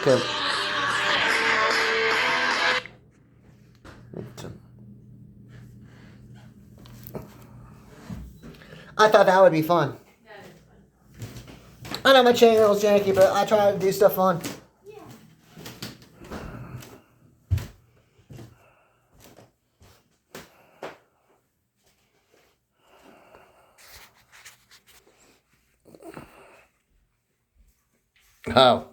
Okay. I thought that would be fun. I know my channel's janky, but I try to do stuff fun. Oh,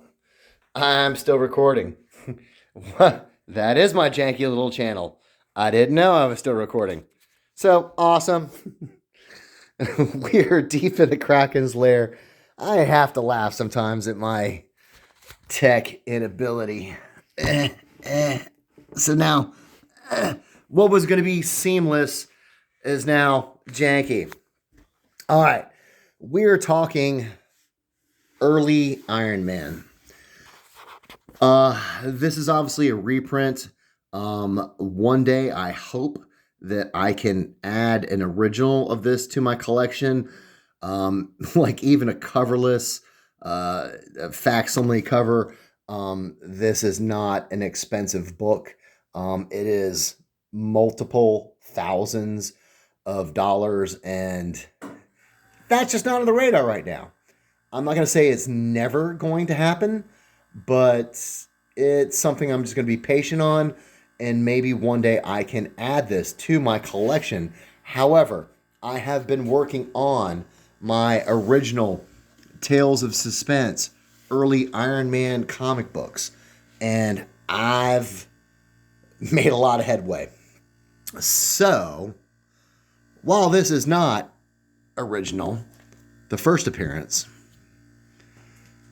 I'm still recording. That is my janky little channel. I didn't know I was still recording. So awesome. We are deep in the Krakens lair. I have to laugh sometimes at my tech inability. So now, what was going to be seamless is now janky. All right. We're talking early Iron Man. This is obviously a reprint. One day I hope that I can add an original of this to my collection. Like even a coverless, a facsimile cover. This is not an expensive book. It is multiple thousands of dollars, and that's just not on the radar right now. I'm not going to say it's never going to happen, but it's something I'm just going to be patient on, and maybe one day I can add this to my collection. However, I have been working on my original Tales of Suspense early Iron Man comic books, and I've made a lot of headway. So, while this is not original, the first appearance,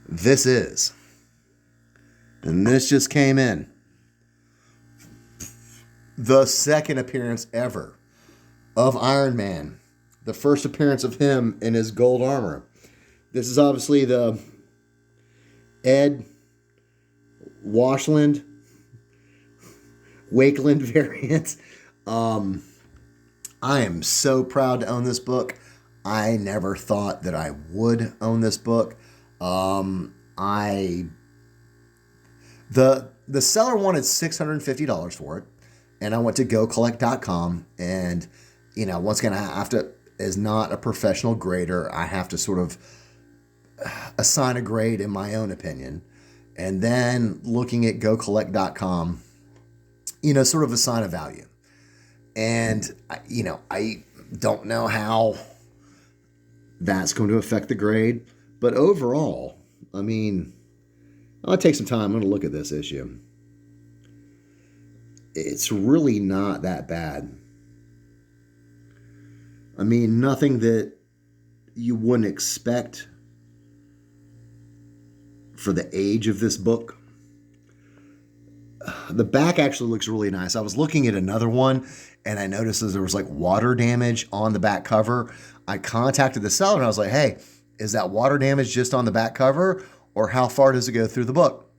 this is. And this just came in. The second appearance ever of Iron Man. The first appearance of him in his gold armor. This is obviously the Ed Wakeland variant. I am so proud to own this book. I never thought that I would own this book. The seller wanted $650 for it, and I went to gocollect.com, and once again, I have to, as not a professional grader, I have to sort of assign a grade in my own opinion, and then looking at gocollect.com, sort of assign a value. And I don't know how that's going to affect the grade, but overall, I mean, I'll take some time. I'm going to look at this issue. It's really not that bad. I mean, nothing that you wouldn't expect for the age of this book. The back actually looks really nice. I was looking at another one, and I noticed that there was like water damage on the back cover. I contacted the seller, and I was like, hey, is that water damage just on the back cover, or how far does it go through the book?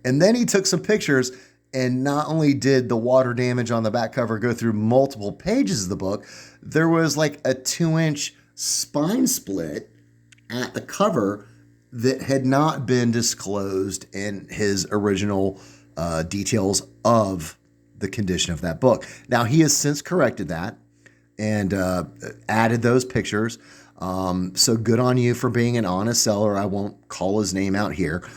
And then he took some pictures, and not only did the water damage on the back cover go through multiple pages of the book, there was like a 2-inch spine split at the cover that had not been disclosed in his original details of the condition of that book. Now, he has since corrected that and added those pictures. So good on you for being an honest seller. I won't call his name out here.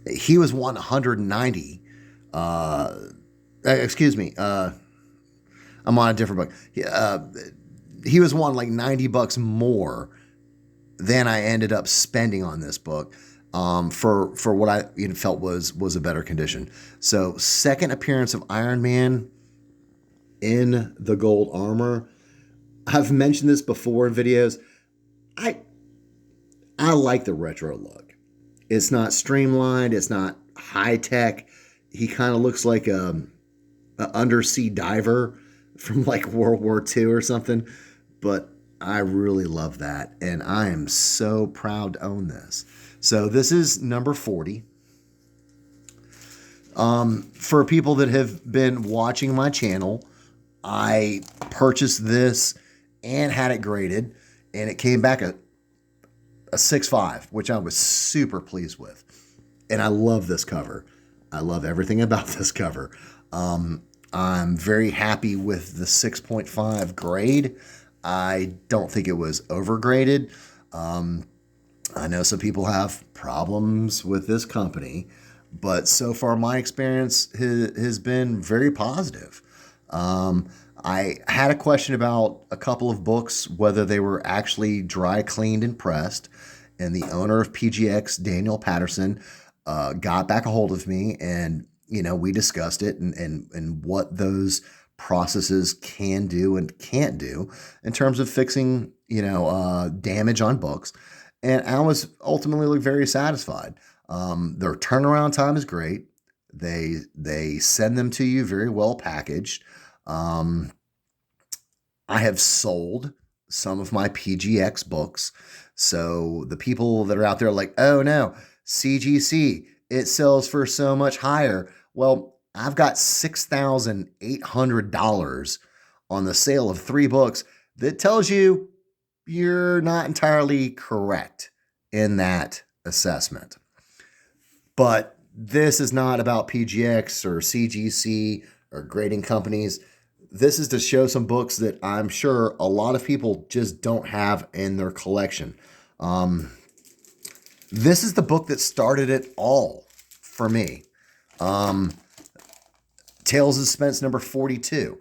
He was 190. Excuse me. I'm on a different book. He was wanting like $90 more than I ended up spending on this book for what I felt was a better condition. So second appearance of Iron Man in the gold armor. I've mentioned this before in videos. I like the retro look. It's not streamlined. It's not high tech. He kind of looks like a undersea diver from like World War II or something. But I really love that, and I am so proud to own this. So this is number 40. For people that have been watching my channel, I purchased this and had it graded, and it came back a 6.5, which I was super pleased with. And I love this cover. I love everything about this cover. I'm very happy with the 6.5 grade. I don't think it was overgraded. I know some people have problems with this company, but so far my experience has been very positive. I had a question about a couple of books, whether they were actually dry cleaned and pressed, and the owner of PGX, Daniel Patterson, got back a hold of me, and we discussed it and what those processes can do and can't do in terms of fixing damage on books. And I was ultimately very satisfied. Their turnaround time is great. They send them to you very well packaged. I have sold some of my PGX books. So the people that are out there like, oh no, CGC, it sells for so much higher. Well, I've got $6,800 on the sale of 3 books that tells you you're not entirely correct in that assessment. But this is not about PGX or CGC or grading companies. This is to show some books that I'm sure a lot of people just don't have in their collection. This is the book that started it all for me. Tales of Suspense number 42.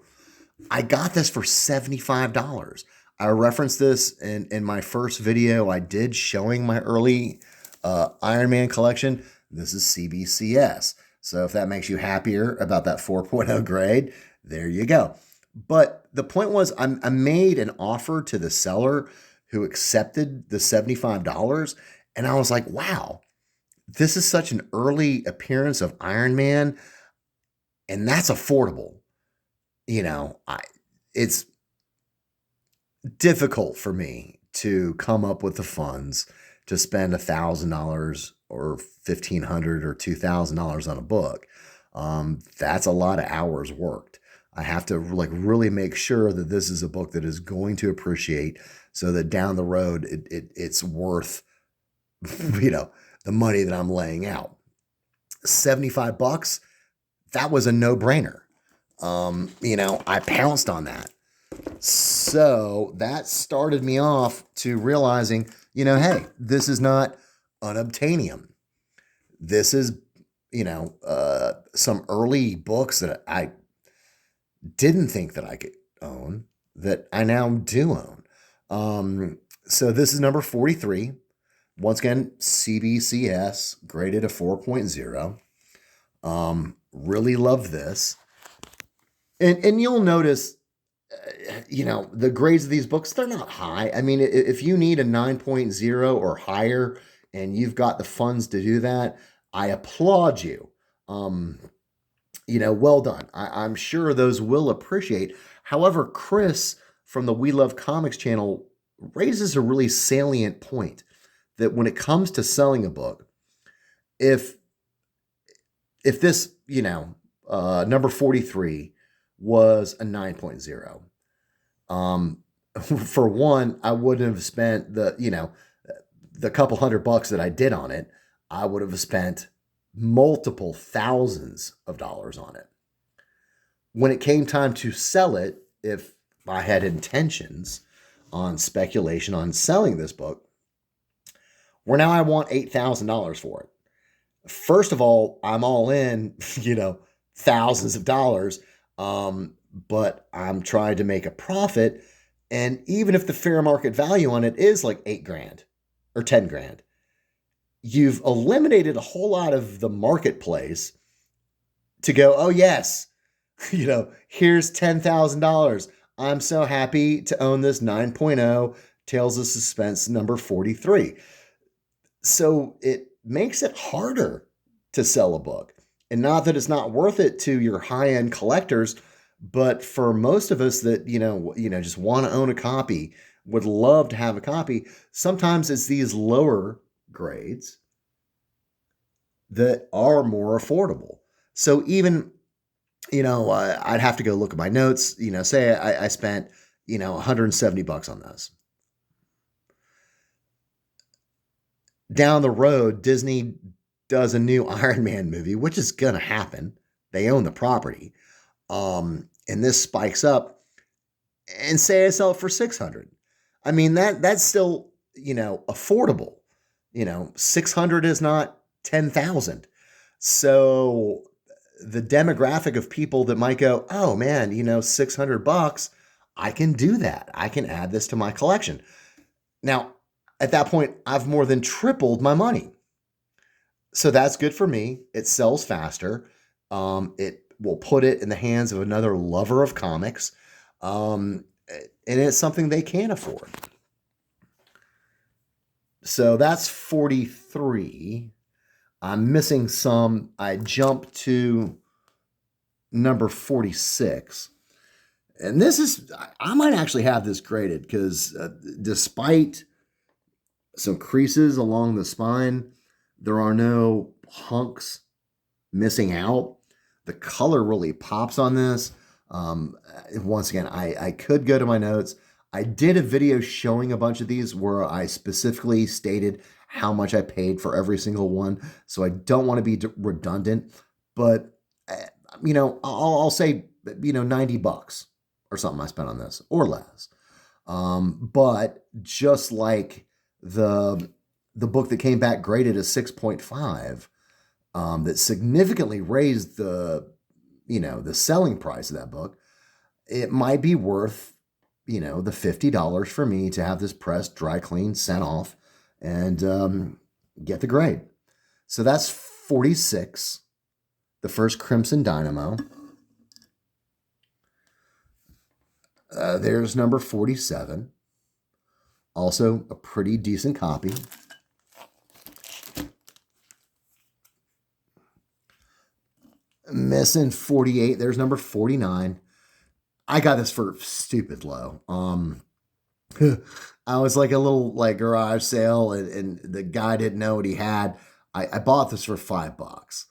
I got this for $75. I referenced this in my first video I did showing my early Iron Man collection. This is CBCS. So if that makes you happier about that 4.0 grade, there you go. But the point was I made an offer to the seller who accepted the $75. And I was like, wow, this is such an early appearance of Iron Man. And that's affordable. It's difficult for me to come up with the funds to spend $1,000 or $1,500 or $2,000 on a book. That's a lot of hours worked. I have to really make sure that this is a book that is going to appreciate, so that down the road it's worth the money that I'm laying out. $75, that was a no-brainer. I pounced on that. So that started me off to realizing, hey, this is not unobtainium. This is, some early books that I didn't think that I could own that I now do own. So this is number 43. Once again, CBCS, graded a 4.0. Really love this. And you'll notice, the grades of these books, they're not high. I mean, if you need a 9.0 or higher and you've got the funds to do that, I applaud you. Well done. I'm sure those will appreciate. However, Chris from the We Love Comics channel raises a really salient point that when it comes to selling a book, if this, number 43 was a 9.0, for one, I wouldn't have spent the couple $100 that I did on it. I would have spent multiple thousands of dollars on it. When it came time to sell it, if I had intentions on speculation on selling this book, where now I want $8,000 for it. First of all, I'm all in, thousands of dollars, but I'm trying to make a profit. And even if the fair market value on it is like $8,000 or $10,000, you've eliminated a whole lot of the marketplace to go, oh yes, here's $10,000. I'm so happy to own this 9.0 Tales of Suspense number 43. So it makes it harder to sell a book. And not that it's not worth it to your high-end collectors, but for most of us that, just want to own a copy, would love to have a copy, sometimes it's these lower grades that are more affordable. So even, I'd have to go look at my notes, say I spent, $170 on this. down the road, Disney does a new Iron Man movie, which is going to happen. They own the property. And this spikes up and say I sell it for 600. I mean, that's still, affordable. 600 is not 10,000. So the demographic of people that might go, oh man, $600, I can do that. I can add this to my collection. Now, at that point, I've more than tripled my money. So that's good for me. It sells faster. It will put it in the hands of another lover of comics. And it's something they can afford. So that's 43. I'm missing some. I jumped to number 46. And I might actually have this graded because despite some creases along the spine, there are no hunks missing out. The color really pops on this. Once again, I could go to my notes. I did a video showing a bunch of these where I specifically stated how much I paid for every single one. So I don't want to be redundant, but I'll say, $90 or something I spent on this or less. But just like the book that came back graded as 6.5, that significantly raised the selling price of that book, it might be worth, the $50 for me to have this pressed, dry clean, sent off, and get the grade. So that's 46, the first Crimson Dynamo. There's number 47. Also a pretty decent copy. Missing 48. There's number 49. I got this for stupid low. I was like a little garage sale, and the guy didn't know what he had. I bought this for $5.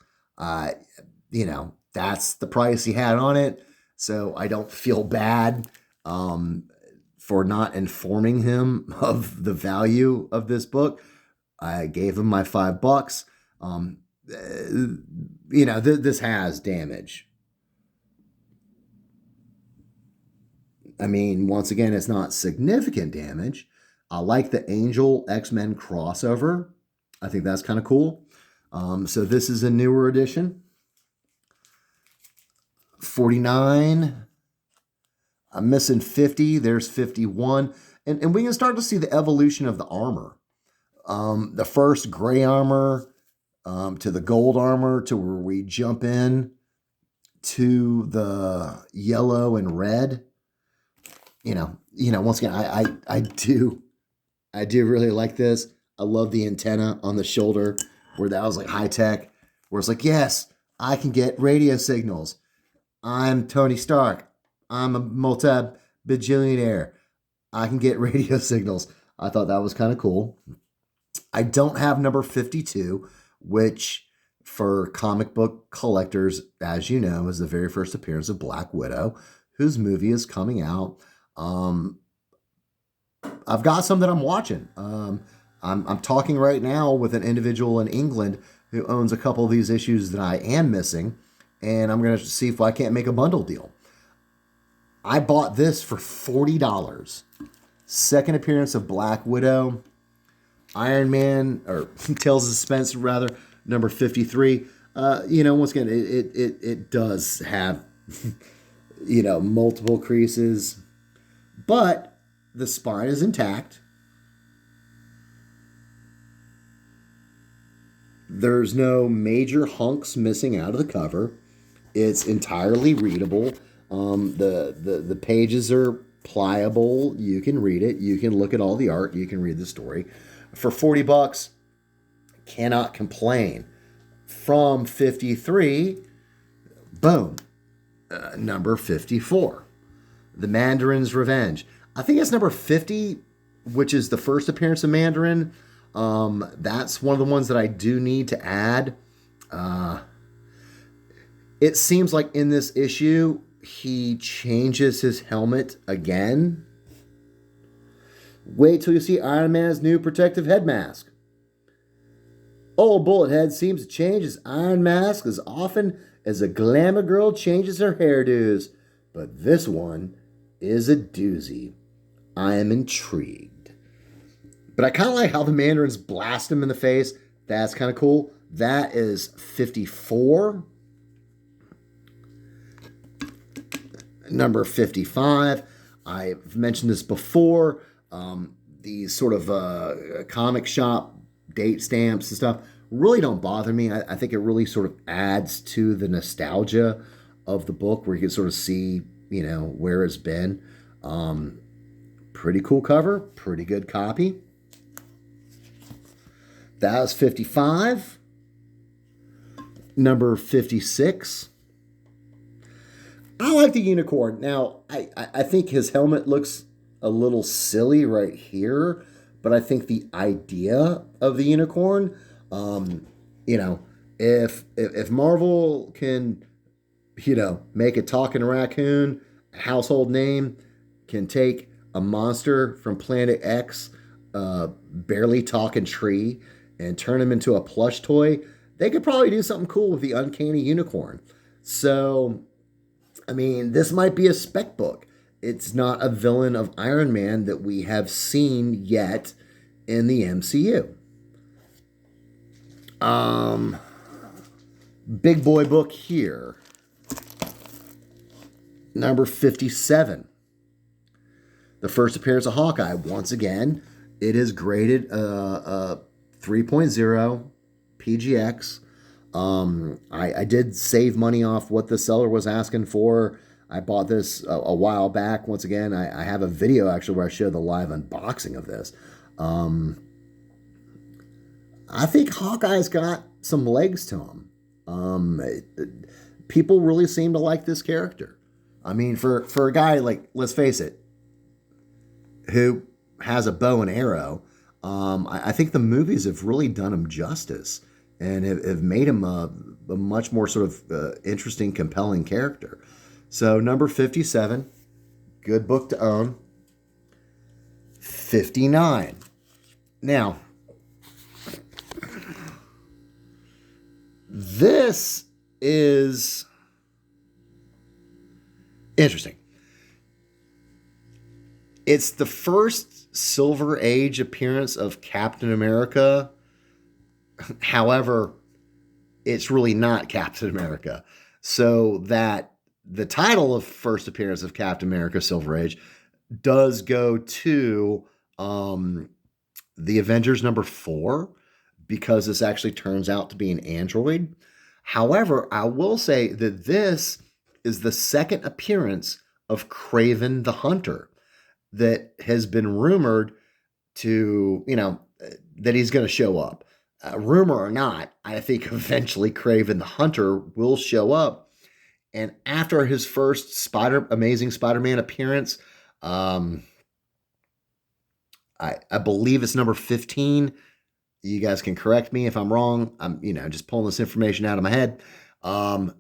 That's the price he had on it. So I don't feel bad for not informing him of the value of this book. I gave him my $5. This has damage. I mean, once again, it's not significant damage. I like the Angel X-Men crossover. I think that's kind of cool. So this is a newer edition. 49. I'm missing 50. There's 51. And we can start to see the evolution of the armor. The first gray armor to the gold armor to where we jump in to the yellow and red. Once again, I do really like this. I love the antenna on the shoulder where that was like high tech, where it's like, yes, I can get radio signals. I'm Tony Stark. I'm a multi-bajillionaire. I can get radio signals. I thought that was kind of cool. I don't have number 52, which for comic book collectors, as you know, is the very first appearance of Black Widow, whose movie is coming out. I've got some that I'm watching. I'm talking right now with an individual in England who owns a couple of these issues that I am missing, and I'm going to see if I can't make a bundle deal. I bought this for $40. Second appearance of Black Widow, Iron Man, or Tales of Suspense, rather, number 53. Once again, it does have, multiple creases, but the spine is intact. There's no major hunks missing out of the cover. It's entirely readable. The pages are pliable. You can read it. You can look at all the art. You can read the story. For $40, cannot complain. From 53, boom, number 54. The Mandarin's Revenge. I think it's number 50, which is the first appearance of Mandarin. That's one of the ones that I do need to add. It seems like in this issue, he changes his helmet again. Wait till you see Iron Man's new protective head mask. Old Bullethead seems to change his iron mask as often as a glamour girl changes her hairdos. But this one is a doozy. I am intrigued. But I kind of like how the Mandarins blast him in the face. That's kind of cool. That is 54. Number 55. I've mentioned this before. These sort of comic shop date stamps and stuff really don't bother me. I think it really sort of adds to the nostalgia of the book where you can sort of see, where it's been. Pretty cool cover, pretty good copy. That was 55. Number 56. I like the unicorn. Now, I think his helmet looks a little silly right here, but I think the idea of the unicorn, if Marvel can, make a talking raccoon a household name, can take a monster from Planet X, barely talking tree, and turn him into a plush toy, they could probably do something cool with the uncanny unicorn. So, this might be a spec book. It's not a villain of Iron Man that we have seen yet in the MCU. Big boy book here. Number 57. The first appearance of Hawkeye. Once again, it is graded 3.0 PGX. I did save money off what the seller was asking for. I bought this a while back. Once again, I have a video actually where I show the live unboxing of this. I think Hawkeye's got some legs to him. People really seem to like this character. For a guy like, let's face it, who has a bow and arrow, I think the movies have really done him justice and have made him a much more sort of interesting, compelling character. So number 57, good book to own. 59. Now, this is interesting. It's the first Silver Age appearance of Captain America. However, it's really not Captain America. So that the title of first appearance of Captain America Silver Age does go to the Avengers number 4, because this actually turns out to be an android. However, I will say that this is the second appearance of Kraven the Hunter that has been rumored to, that he's going to show up. Rumor or not, I think eventually Kraven the Hunter will show up. And after his first Amazing Spider-Man appearance, I believe it's number 15. You guys can correct me if I'm wrong. I'm, just pulling this information out of my head.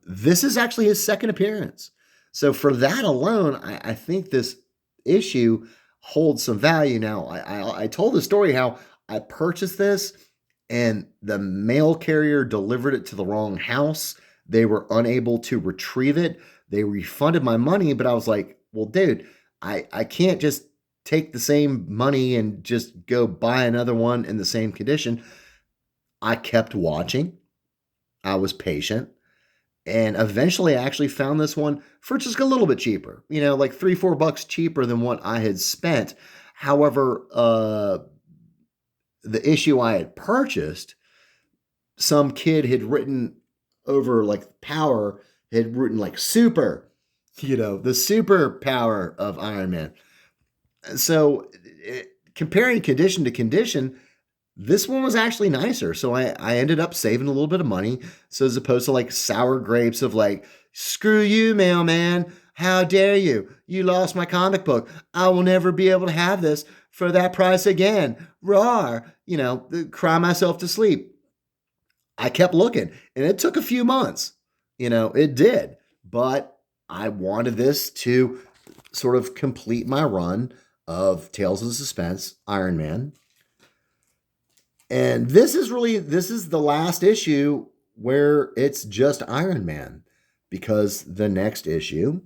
This is actually his second appearance. So for that alone, I think this issue holds some value. Now, I told the story how I purchased this and the mail carrier delivered it to the wrong house. They were unable to retrieve it. They refunded my money, but I was like, well, dude, I can't just take the same money and just go buy another one in the same condition. I kept watching. I was patient. And eventually I actually found this one for just a little bit cheaper, like $3-4 cheaper than what I had spent. However, the issue I had purchased, some kid had written over like power, had written like super, the super power of Iron Man. So comparing condition to condition, this one was actually nicer. So I ended up saving a little bit of money. So as opposed to like sour grapes of like, screw you, mailman. How dare you? You lost my comic book. I will never be able to have this for that price again. Rawr. Cry myself to sleep. I kept looking and it took a few months. It did. But I wanted this to sort of complete my run of Tales of Suspense, Iron Man. And this is the last issue where it's just Iron Man, because the next issue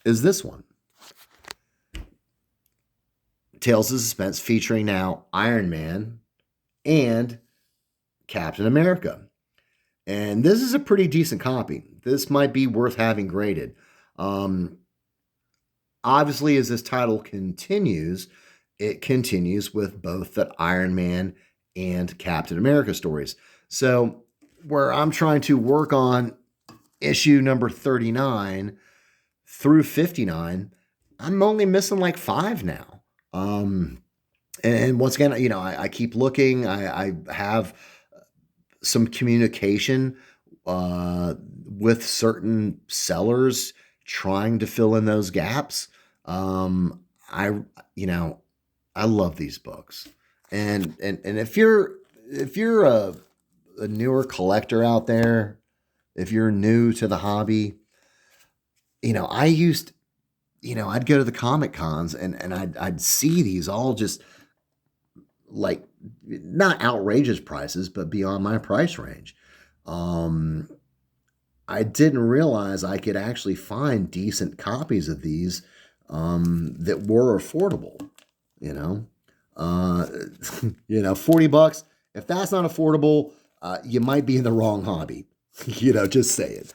is this one. Tales of Suspense, featuring now Iron Man and Captain America. And this is a pretty decent copy. This might be worth having graded. Um, Obviously, as this title continues, it continues with both the Iron Man and Captain America stories. So, where I'm trying to work on issue number 39 through 59, I'm only missing like 5 now. And once again, I keep looking. I have some communication with certain sellers trying to fill in those gaps. I you know I love these books, and if you're a newer collector out there, if you're new to the hobby, I used I'd go to the comic cons, and I'd see these all just like not outrageous prices, but beyond my price range. Um, I didn't realize I could actually find decent copies of these that were affordable. You know, uh, $40. If that's not affordable, you might be in the wrong hobby. Just say it.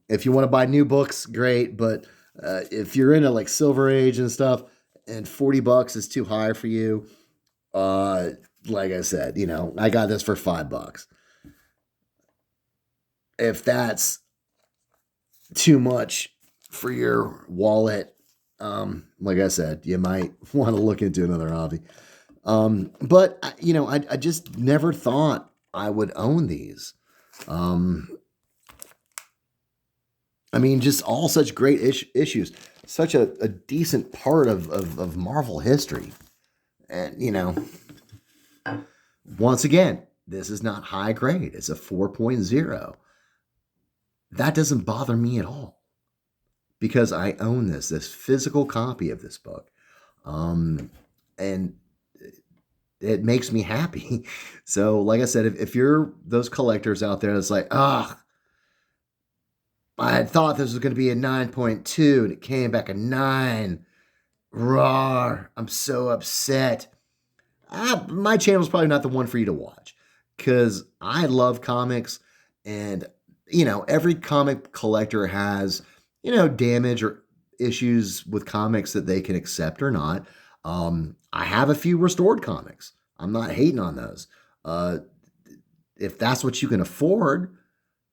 If you want to buy new books, great. But if you're into like Silver Age and stuff, and $40 is too high for you, uh, like I said, I got this for $5. If that's too much for your wallet, like I said, you might want to look into another hobby. But I just never thought I would own these. Um, I mean, just all such great issues, such a decent part of Marvel history. And, once again, this is not high grade. It's a 4.0. That doesn't bother me at all, because I own this physical copy of this book. And it makes me happy. So, like I said, if you're those collectors out there that's like, I had thought this was going to be a 9.2 and it came back a 9. Raw. I'm so upset. My channel's probably not the one for you to watch, because I love comics, and every comic collector has damage or issues with comics that they can accept or not. I have a few restored comics. I'm not hating on those. If that's what you can afford,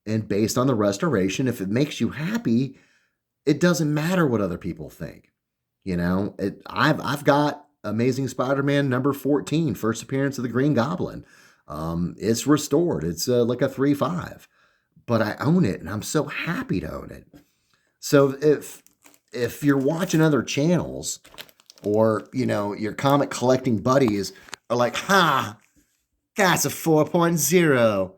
and based on the restoration, if it makes you happy, it doesn't matter what other people think. I've got Amazing Spider-Man number 14, first appearance of the Green Goblin. It's restored. It's like a 3.5, but I own it, and I'm so happy to own it. So if you're watching other channels, or your comic collecting buddies are like, that's a 4.0.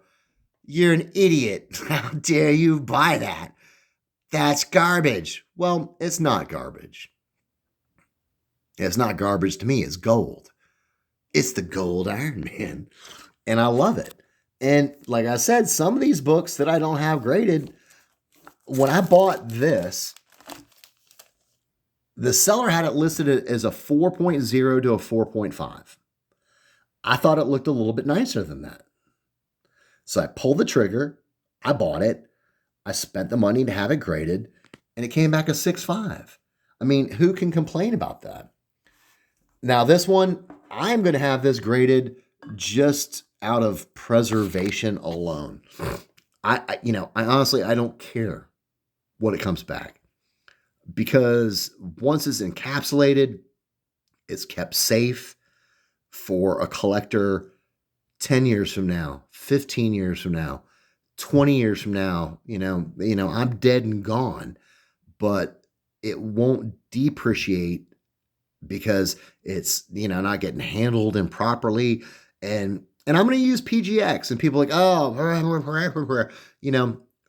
You're an idiot. How dare you buy that? That's garbage. Well, it's not garbage. It's not garbage to me. It's gold. It's the gold Iron Man. And I love it. And like I said, some of these books that I don't have graded, when I bought this, the seller had it listed as a 4.0 to a 4.5. I thought it looked a little bit nicer than that. So I pulled the trigger. I bought it. I spent the money to have it graded, and it came back a 6.5. I mean, who can complain about that? Now, this one, I'm going to have this graded just out of preservation alone. I honestly, I don't care what it comes back, because once it's encapsulated, it's kept safe for a collector 10 years from now, 15 years from now, 20 years from now. I'm dead and gone, but it won't depreciate because it's, not getting handled improperly. And I'm going to use PGX, and people are like,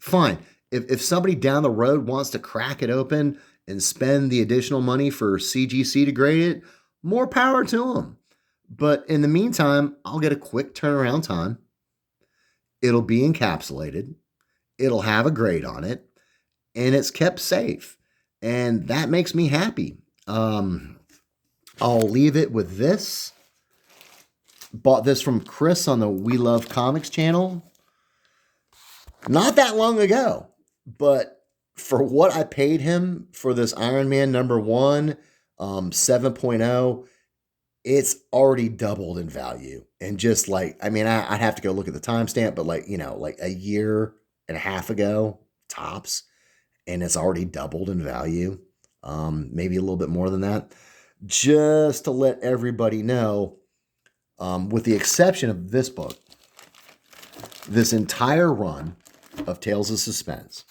fine. If somebody down the road wants to crack it open and spend the additional money for CGC to grade it, more power to them. But in the meantime, I'll get a quick turnaround time. It'll be encapsulated. It'll have a grade on it, and it's kept safe. And that makes me happy. I'll leave it with this. Bought this from Chris on the We Love Comics channel not that long ago. But for what I paid him for this Iron Man #1 7.0, it's already doubled in value. And just like, I mean, I'd have to go look at the timestamp, but like, like a year and a half ago, tops, and it's already doubled in value. Maybe a little bit more than that. Just to let everybody know, with the exception of this book, this entire run of Tales of Suspense,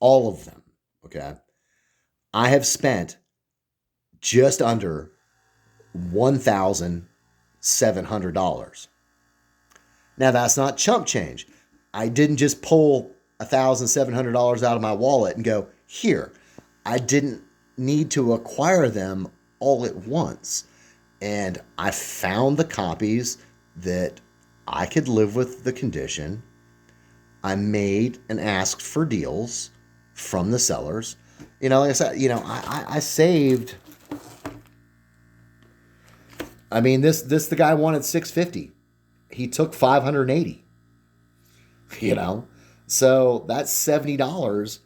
all of them, okay, I have spent just under $1,700. Now, that's not chump change. I didn't just pull $1,700 out of my wallet and go, here. I didn't need to acquire them all at once. And I found the copies that I could live with the condition. I made and asked for deals from the sellers. Like I said, I saved. I mean, this the guy wanted $650. He took $580. So that's $70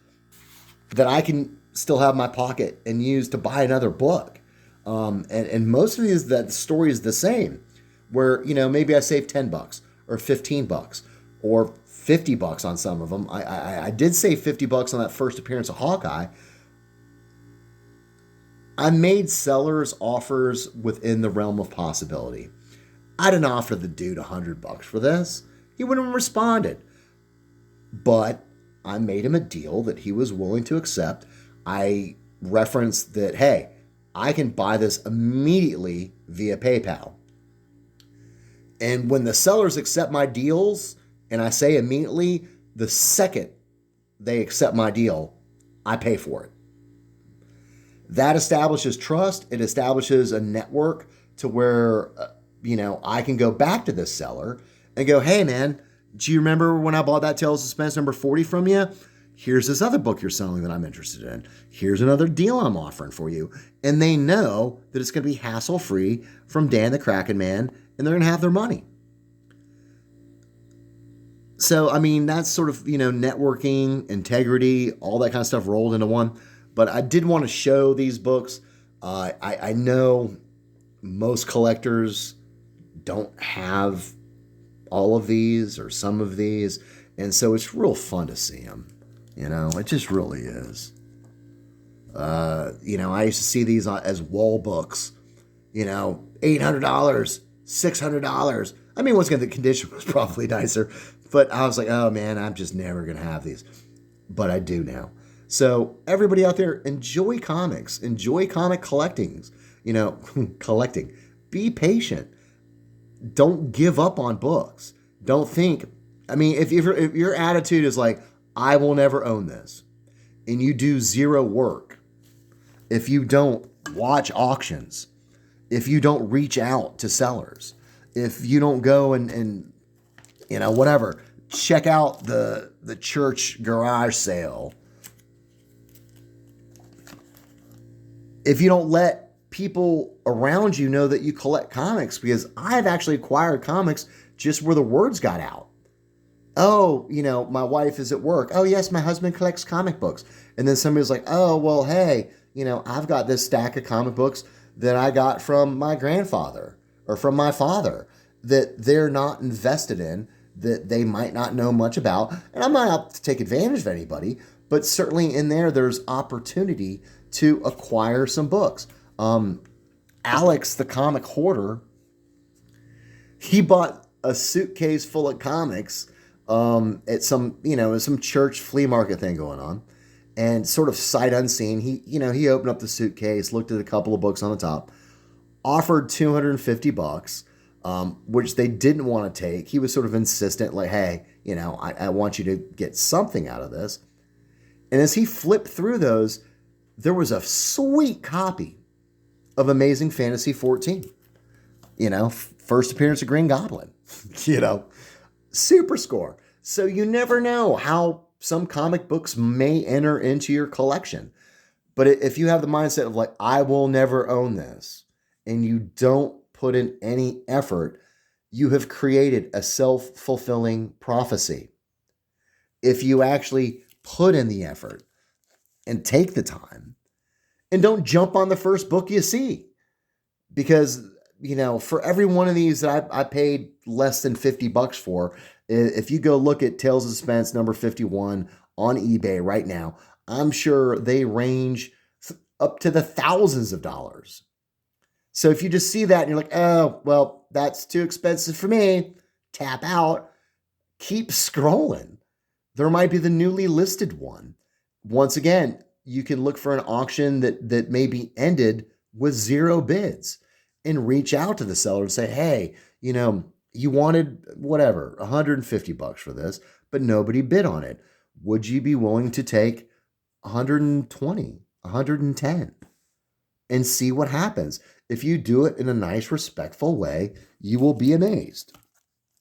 that I can still have in my pocket and use to buy another book. And most of these, that story is the same, where, maybe I save $10 or $15 or $50 on some of them. I did save $50 on that first appearance of Hawkeye. I made sellers offers within the realm of possibility. I didn't offer the dude $100 for this. He wouldn't have responded. But I made him a deal that he was willing to accept. I referenced that, hey, I can buy this immediately via PayPal. And when the sellers accept my deals, and I say immediately, the second they accept my deal, I pay for it. That establishes trust. It establishes a network to where, I can go back to this seller and go, hey, man, do you remember when I bought that Tales of Suspense #40 from you? Here's this other book you're selling that I'm interested in. Here's another deal I'm offering for you. And they know that it's going to be hassle-free from Dan the Kraken Man, and they're going to have their money. So, I mean, that's sort of, networking, integrity, all that kind of stuff rolled into one. But I did want to show these books. I know most collectors don't have all of these or some of these. And so it's real fun to see them. It just really is. I used to see these as wall books, $800, $600. I mean, the condition was probably nicer. But I was like, oh, man, I'm just never going to have these. But I do now. So everybody out there, enjoy comics. Enjoy comic collectings. Collecting. Be patient. Don't give up on books. Don't think. I mean, if your attitude is like, I will never own this, and you do zero work, if you don't watch auctions, if you don't reach out to sellers, if you don't go and whatever, check out the church garage sale, if you don't let people around you know that you collect comics, because I've actually acquired comics just where the words got out. Oh, my wife is at work. Oh, yes, my husband collects comic books. And then somebody's like, oh, well, hey, I've got this stack of comic books that I got from my grandfather or from my father that they're not invested in, that they might not know much about. And I'm not out to take advantage of anybody, but certainly in there's opportunity to acquire some books. Alex, the comic hoarder, he bought a suitcase full of comics at some church flea market thing going on, and sort of sight unseen, he opened up the suitcase, looked at a couple of books on the top, offered $250, which they didn't want to take. He was sort of insistent, like, hey, I want you to get something out of this. And as he flipped through those, there was a sweet copy of Amazing Fantasy 14. First appearance of Green Goblin, you know, super score. So you never know how some comic books may enter into your collection. But if you have the mindset of like, I will never own this, and you don't put in any effort, you have created a self-fulfilling prophecy. If you actually put in the effort and take the time and don't jump on the first book you see, because for every one of these that I paid less than $50 for, if you go look at Tales of Suspense number 51 on eBay right now, I'm sure they range up to the thousands of dollars. So if you just see that and you're like, oh, well, that's too expensive for me, tap out, keep scrolling. There might be the newly listed one. Once again, you can look for an auction that may be ended with 0 bids and reach out to the seller and say, hey, you wanted whatever, $150 for this, but nobody bid on it. Would you be willing to take 120, 110 and see what happens? If you do it in a nice, respectful way, you will be amazed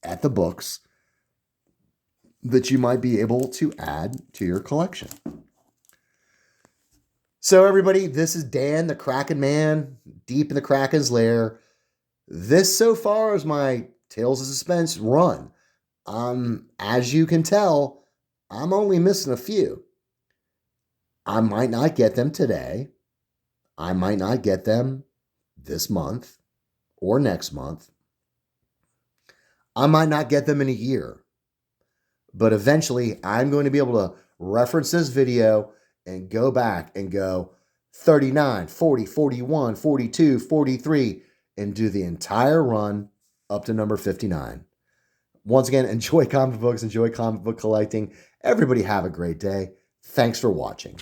at the books that you might be able to add to your collection. So everybody, this is Dan, the Kraken Man, deep in the Kraken's lair. This so far is my Tales of Suspense run. As you can tell, I'm only missing a few. I might not get them today. I might not get them this month or next month. I might not get them in a year. But eventually, I'm going to be able to reference this video and go back and go 39, 40, 41, 42, 43, and do the entire run up to number 59. Once again, enjoy comic books, enjoy comic book collecting. Everybody have a great day. Thanks for watching.